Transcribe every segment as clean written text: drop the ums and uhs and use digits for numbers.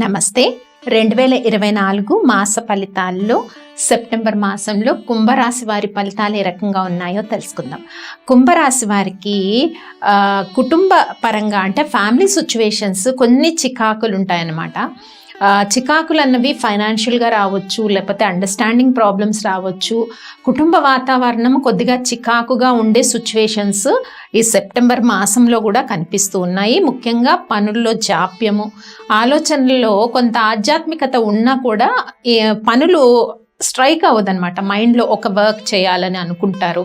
నమస్తే. 2024 మాస ఫలితాల్లో సెప్టెంబర్ మాసంలో కుంభరాశి వారి ఫలితాలు ఏ రకంగా ఉన్నాయో తెలుసుకుందాం. కుంభరాశి వారికి కుటుంబ పరంగా అంటే ఫ్యామిలీ సిచ్యువేషన్స్ కొన్ని చికాకులు ఉంటాయన్నమాట. చికాకులు అన్నవి ఫైనాన్షియల్గా రావచ్చు, లేకపోతే అండర్స్టాండింగ్ ప్రాబ్లమ్స్ రావచ్చు. కుటుంబ వాతావరణం కొద్దిగా చికాకుగా ఉండే సిచ్యువేషన్స్ ఈ సెప్టెంబర్ మాసంలో కూడా కనిపిస్తూ ఉన్నాయి. ముఖ్యంగా పనుల్లో జాప్యము, ఆలోచనల్లో కొంత ఆధ్యాత్మికత ఉన్నా కూడా పనులు స్ట్రైక్ అవ్వదన్నమాట. మైండ్లో ఒక వర్క్ చేయాలని అనుకుంటారు,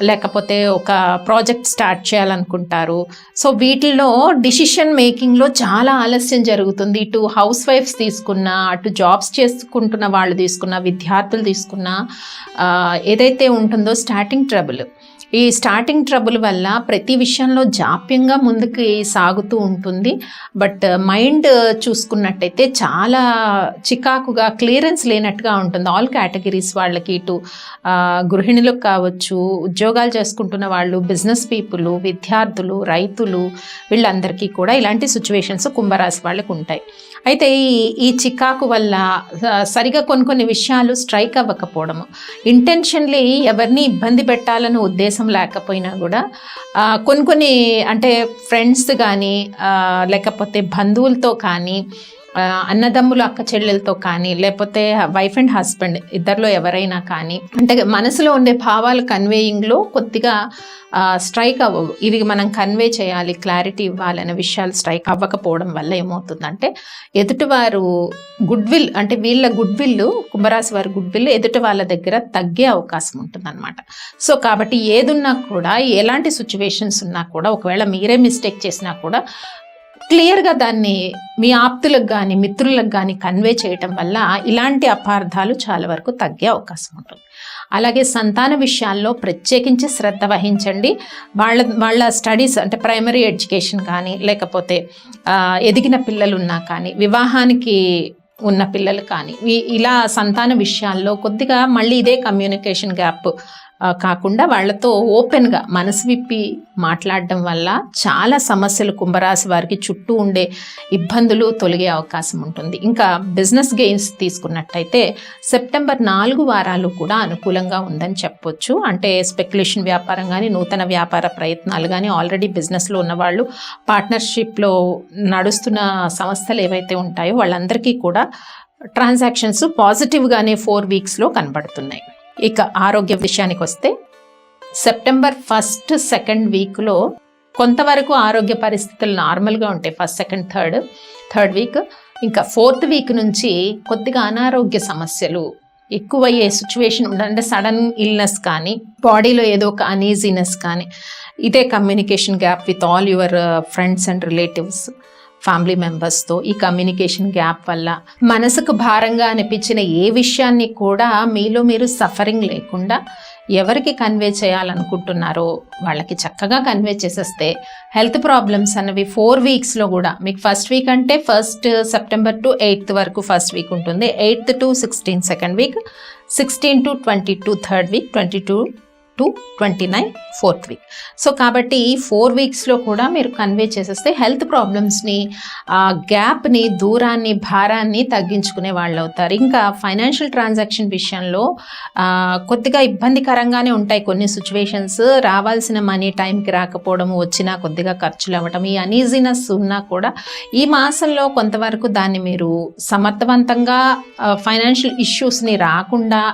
లేకపోతే ఒక ప్రాజెక్ట్ స్టార్ట్ చేయాలనుకుంటారు. సో వీటిల్లో డిసిషన్ మేకింగ్లో చాలా ఆలస్యం జరుగుతుంది. ఇటు హౌస్ వైఫ్స్ తీసుకున్నా, అటు జాబ్స్ చేసుకుంటున్న వాళ్ళు తీసుకున్నా, విద్యార్థులు తీసుకున్నా ఏదైతే ఉంటుందో స్టార్టింగ్ ట్రబుల్ వల్ల ప్రతి విషయంలో జాప్యంగా ముందుకు సాగుతూ ఉంటుంది. బట్ మైండ్ చూసుకున్నట్టయితే చాలా చికాకుగా, క్లియరెన్స్ లేనట్టుగా ఉంటుంది. ఆల్ కేటగిరీస్ వాళ్ళకి, ఇటు గృహిణులకు కావచ్చు, ఉద్యోగాలు చేసుకుంటున్న వాళ్ళు, బిజినెస్ పీపుల్, విద్యార్థులు, రైతులు, వీళ్ళందరికీ కూడా ఇలాంటి సిచ్యువేషన్స్ కుంభరాశి వాళ్ళకు ఉంటాయి. అయితే ఈ చికాకు వల్ల సరిగా కొన్ని విషయాలు స్ట్రైక్ అవ్వకపోవడము, ఇంటెన్షన్లీ ఎవరిని ఇబ్బంది పెట్టాలనే ఉద్దేశం లేకపోయినా కూడా కొన్ని అంటే ఫ్రెండ్స్ కానీ, లేకపోతే బంధువులతో కానీ, అన్నదమ్ములు అక్క చెల్లెలతో కానీ, లేకపోతే వైఫ్ అండ్ హస్బెండ్ ఇద్దరిలో ఎవరైనా కానీ, అంటే మనసులో ఉండే భావాలు కన్వేయింగ్లో కొద్దిగా స్ట్రైక్ అవ్వవు. ఇవి మనం కన్వే చేయాలి, క్లారిటీ ఇవ్వాలనే విషయాలు స్ట్రైక్ అవ్వకపోవడం వల్ల ఏమవుతుందంటే ఎదుటివారు గుడ్విల్, అంటే వీళ్ళ గుడ్విల్, కుంభరాశి వారి గుడ్విల్ ఎదుటి వాళ్ళ దగ్గర తగ్గే అవకాశం ఉంటుందన్నమాట. సో కాబట్టి ఏదున్నా కూడా, ఎలాంటి సిచ్యువేషన్స్ ఉన్నా కూడా, ఒకవేళ మీరే మిస్టేక్ చేసినా కూడా క్లియర్గా దాన్ని మీ ఆప్తులకు కానీ, మిత్రులకు కానీ కన్వే చేయటం వల్ల ఇలాంటి అపార్థాలు చాలా వరకు తగ్గే అవకాశం ఉంటుంది. అలాగే సంతాన విషయాల్లో ప్రత్యేకించి శ్రద్ధ వహించండి. వాళ్ళ స్టడీస్ అంటే ప్రైమరీ ఎడ్యుకేషన్ కానీ, లేకపోతే ఎదిగిన పిల్లలు ఉన్నా కానీ, వివాహానికి ఉన్న పిల్లలు కానీ, ఇలా సంతాన విషయాల్లో కొద్దిగా మళ్ళీ ఇదే కమ్యూనికేషన్ గ్యాప్ కాకుండా వాళ్ళతో ఓపెన్గా మనసు విప్పి మాట్లాడడం వల్ల చాలా సమస్యలు కుంభరాశి వారికి చుట్టూ ఉండే ఇబ్బందులు తొలగే అవకాశం ఉంటుంది. ఇంకా బిజినెస్ గెయిన్స్ తీసుకున్నట్టయితే సెప్టెంబర్ 4 వారాలు కూడా అనుకూలంగా ఉందని చెప్పొచ్చు. అంటే స్పెక్యులేషన్ వ్యాపారం కానీ, నూతన వ్యాపార ప్రయత్నాలు కానీ, ఆల్రెడీ బిజినెస్లో ఉన్నవాళ్ళు, పార్ట్నర్షిప్లో నడుస్తున్న సంస్థలు ఏవైతే ఉంటాయో వాళ్ళందరికీ కూడా ట్రాన్సాక్షన్స్ పాజిటివ్గానే 4 వీక్స్లో కనబడుతున్నాయి. ఇక ఆరోగ్య విషయానికి వస్తే సెప్టెంబర్ 1, 2 వీక్లో కొంతవరకు ఆరోగ్య పరిస్థితులు నార్మల్గా ఉంటాయి. 1, 2, 3rd వీక్. ఇంకా 4th వీక్ నుంచి కొద్దిగా అనారోగ్య సమస్యలు ఎక్కువయ్యే సిచ్యువేషన్ ఉండాలంటే సడన్ ఇల్నెస్ కానీ, బాడీలో ఏదో ఒక అనీజీనెస్ కానీ, ఇదే communication gap with all your friends and relatives, family మెంబర్స్తో ఈ కమ్యూనికేషన్ గ్యాప్ వల్ల మనసుకు భారంగా అనిపించిన ఏ విషయాన్ని కూడా మీలో మీరు సఫరింగ్ లేకుండా ఎవరికి కన్వే చేయాలనుకుంటున్నారో వాళ్ళకి చక్కగా కన్వే చేసేస్తే హెల్త్ ప్రాబ్లమ్స్ అన్నవి 4 వీక్స్లో కూడా, మీకు 1st వీక్ అంటే 1st సెప్టెంబర్ to 8th వరకు 1st వీక్ ఉంటుంది, 8th to 16 2nd week, 16 to 22 3rd week, 22 to 29 4th week. So కాబట్టి ఈ 4 వీక్స్లో కూడా మీరు కన్వే చేసేస్తే హెల్త్ ప్రాబ్లమ్స్ని, గ్యాప్ని, దూరాన్ని, భారాన్ని తగ్గించుకునే వాళ్ళు అవుతారు. ఇంకా ఫైనాన్షియల్ ట్రాన్సాక్షన్ విషయంలో కొద్దిగా ఇబ్బందికరంగానే ఉంటాయి కొన్ని సిచ్యువేషన్స్. రావాల్సిన మనీ టైంకి రాకపోవడము, వచ్చినా కొద్దిగా ఖర్చులు అవ్వడం, ఈ అనీజీనెస్ ఉన్నా కూడా ఈ మాసంలో కొంతవరకు దాన్ని మీరు సమర్థవంతంగా ఫైనాన్షియల్ ఇష్యూస్ని రాకుండా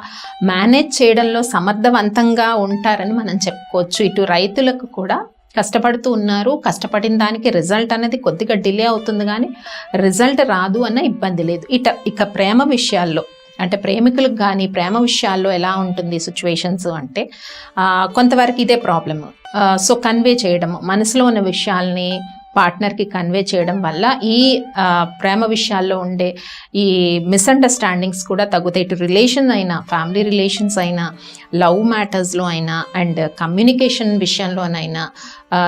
మేనేజ్ చేయడంలో సమర్థవంతంగా ఉంటారని మనం చెప్పుకోవచ్చు. ఇటు రైతులకు కూడా కష్టపడుతూ ఉన్నారు, కష్టపడిన దానికి రిజల్ట్ అనేది కొద్దిగా డిలే అవుతుంది కానీ రిజల్ట్ రాదు అన్న ఇబ్బంది లేదు. ఇక ప్రేమ విషయాల్లో, అంటే ప్రేమికులకు కానీ ప్రేమ విషయాల్లో ఎలా ఉంటుంది సిచ్యువేషన్స్ అంటే కొంతవరకు ఇదే ప్రాబ్లమ్. సో కన్వే చేయడము, మనసులో ఉన్న విషయాల్ని పార్ట్నర్కి కన్వే చేయడం వల్ల ఈ ప్రేమ విషయాల్లో ఉండే ఈ మిస్అండర్స్టాండింగ్స్ కూడా తగ్గుతాయి. ఇటు రిలేషన్ అయినా, ఫ్యామిలీ రిలేషన్స్ అయినా, లవ్ మ్యాటర్స్లో అయినా, అండ్ కమ్యూనికేషన్ విషయంలోనైనా,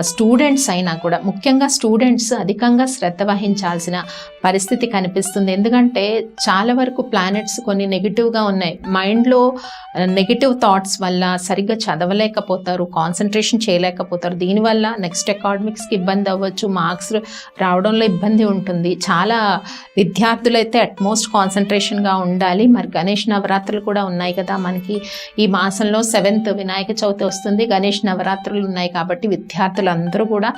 స్టూడెంట్స్ అయినా కూడా, ముఖ్యంగా స్టూడెంట్స్ అధికంగా శ్రద్ధ వహించాల్సిన పరిస్థితి కనిపిస్తుంది. ఎందుకంటే చాలా వరకు ప్లానెట్స్ కొన్ని నెగిటివ్గా ఉన్నాయి. మైండ్లో నెగిటివ్ థాట్స్ వల్ల సరిగ్గా చదవలేకపోతారు, కాన్సన్ట్రేషన్ చేయలేకపోతారు. దీనివల్ల నెక్స్ట్ అకాడమిక్స్కి ఇబ్బంది అవ్వచ్చు, మార్క్స్ రావడంలో ఇబ్బంది ఉంటుంది. చాలా విద్యార్థులైతే అట్మోస్ట్ కాన్సన్ట్రేషన్గా ఉండాలి. మరి గణేష్ నవరాత్రులు కూడా ఉన్నాయి కదా మనకి. ఈ మాసంలో 7th వినాయక చవితి వస్తుంది, గణేష్ నవరాత్రులు ఉన్నాయి. కాబట్టి విద్యార్థులందరూ కూడా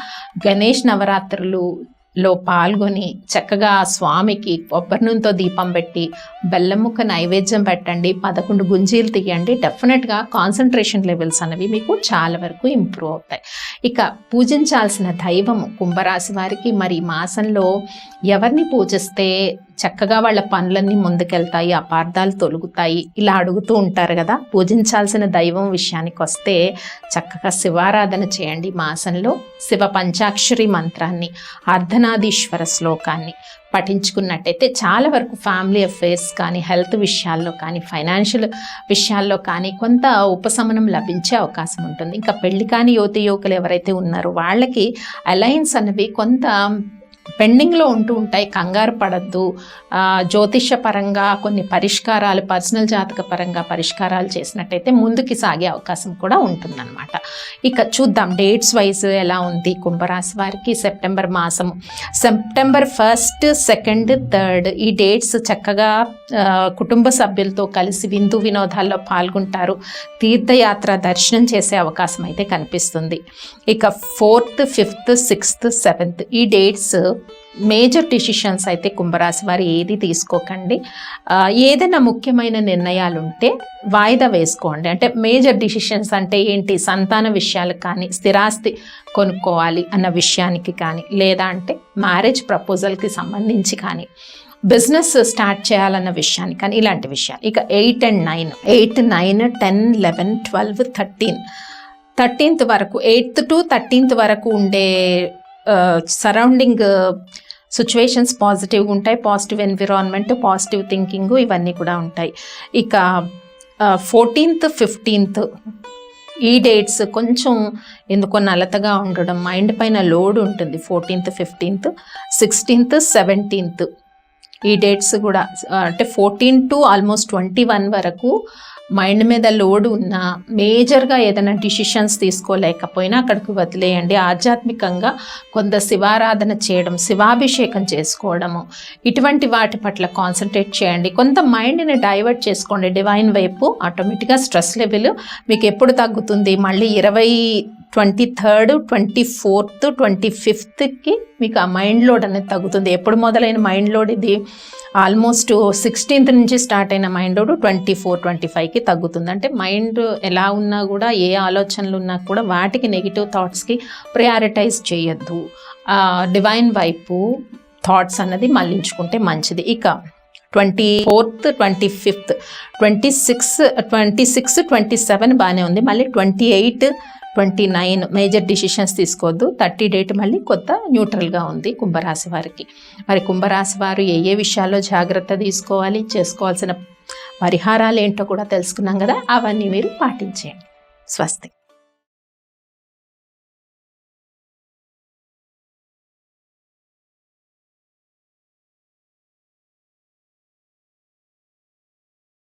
గణేష్ నవరాత్రులలో పాల్గొని చక్కగా స్వామికి కొబ్బరి నూనెతో దీపం పెట్టి బెల్లం ముక్క నైవేద్యం పెట్టండి, 11 గుంజీలు తీయండి. డెఫినెట్గా కాన్సన్ట్రేషన్ లెవెల్స్ అనేవి మీకు చాలా వరకు ఇంప్రూవ్ అవుతాయి. ఇక పూజించాల్సిన దైవము కుంభరాశి వారికి మరి ఈ మాసంలో ఎవరిని పూజిస్తే చక్కగా వాళ్ళ పనులన్నీ ముందుకెళ్తాయి, అపార్థాలు తొలుగుతాయి, ఇలా అడుగుతూ ఉంటారు కదా. పూజించాల్సిన దైవం విషయానికి వస్తే చక్కగా శివారాధన చేయండి. మాసంలో శివ పంచాక్షరి మంత్రాన్ని, అర్ధనాదీశ్వర శ్లోకాన్ని పఠించుకున్నట్టయితే చాలా వరకు ఫ్యామిలీ అఫేర్స్ కానీ, హెల్త్ విషయాల్లో కానీ, ఫైనాన్షియల్ విషయాల్లో కానీ కొంత ఉపశమనం లభించే అవకాశం ఉంటుంది. ఇంకా పెళ్లి కాని యువకులు ఎవరైతే ఉన్నారో వాళ్ళకి అలయన్స్ అనేవి కొంత పెండింగ్లో ఉంటూ ఉంటాయి. కంగారు పడద్దు. జ్యోతిష పరంగా కొన్ని పరిష్కారాలు, పర్సనల్ జాతక పరంగా పరిష్కారాలు చేసినట్టయితే ముందుకి సాగే అవకాశం కూడా ఉంటుందన్నమాట. ఇక చూద్దాం డేట్స్ వైజ్ ఎలా ఉంది కుంభరాశి వారికి. సెప్టెంబర్ మాసం, సెప్టెంబర్ 1st, 2nd, 3rd ఈ డేట్స్ చక్కగా కుటుంబ సభ్యులతో కలిసి విందు వినోదాల్లో పాల్గొంటారు. తీర్థయాత్ర దర్శనం చేసే అవకాశం అయితే కనిపిస్తుంది. ఇక 4th, 5th, 6th, 7th ఈ డేట్స్ మేజర్ డిసిషన్స్ అయితే కుంభరాశి వారు ఏది తీసుకోకండి. ఏదైనా ముఖ్యమైన నిర్ణయాలు ఉంటే వాయిదా వేసుకోండి. అంటే మేజర్ డిసిషన్స్ అంటే ఏంటి, సంతాన విషయాలు కానీ, స్థిరాస్తి కొనుక్కోవాలి అన్న విషయానికి కానీ, లేదా అంటే మ్యారేజ్ ప్రపోజల్కి సంబంధించి కానీ, బిజినెస్ స్టార్ట్ చేయాలన్న విషయానికి కానీ, ఇలాంటి విషయాలు. ఇక 8 and 9, 8, 9, 10, 11, 12, 13th వరకు, 8th to 13th వరకు ఉండే సరౌండింగ్ సిచ్యువేషన్స్ పాజిటివ్గా ఉంటాయి. పాజిటివ్ ఎన్విరాన్మెంట్, పాజిటివ్ థింకింగ్ ఇవన్నీ కూడా ఉంటాయి. ఇక 14th, 15th ఈ డేట్స్ కొంచెం ఎందుకో నలతగా ఉండడం, మైండ్ పైన లోడ్ ఉంటుంది. 14th, 15th, 16th, 17th ఈ డేట్స్ కూడా అంటే 14 to almost 21 వరకు మైండ్ మీద లోడ్ ఉన్న, మేజర్గా ఏదైనా డిసిషన్స్ తీసుకోలేకపోయినా అక్కడికి వదిలేయండి. ఆధ్యాత్మికంగా కొంత శివారాధన చేయడం, శివాభిషేకం చేసుకోవడము, ఇటువంటి వాటి పట్ల కాన్సన్ట్రేట్ చేయండి. కొంత మైండ్ని డైవర్ట్ చేసుకోండి డివైన్ వైపు. ఆటోమేటిక్గా స్ట్రెస్ లెవెల్ మీకు ఎప్పుడు తగ్గుతుంది, మళ్ళీ 23rd, 24th, 25thకి మీకు ఆ మైండ్ లోడ్ అనేది తగ్గుతుంది. ఎప్పుడు మొదలైన మైండ్ లోడ్ ఇది ఆల్మోస్ట్ 16th నుంచి స్టార్ట్ అయిన మైండ్ లోడ్ 24, 25కి తగ్గుతుంది. అంటే మైండ్ ఎలా ఉన్నా కూడా, ఏ ఆలోచనలు ఉన్నా కూడా వాటికి నెగిటివ్ థాట్స్కి ప్రయారిటైజ్ చేయొద్దు. డివైన్ వైపు థాట్స్ అన్నది మళ్ళించుకుంటే మంచిది. ఇక 24th, 25th, 26, 27 బాగానే ఉంది. మళ్ళీ 28, 29 మేజర్ డిసిషన్స్ తీసుకోవద్దు. 30 డేట్ మళ్ళీ కొత్త న్యూట్రల్గా ఉంది కుంభరాశి వారికి. మరి కుంభరాశి వారు ఏ విషయాల్లో జాగ్రత్త తీసుకోవాలి, చేసుకోవాల్సిన పరిహారాలు ఏంటో కూడా తెలుసుకున్నాం కదా. అవన్నీ మీరు పాటించేయండి. స్వస్తి.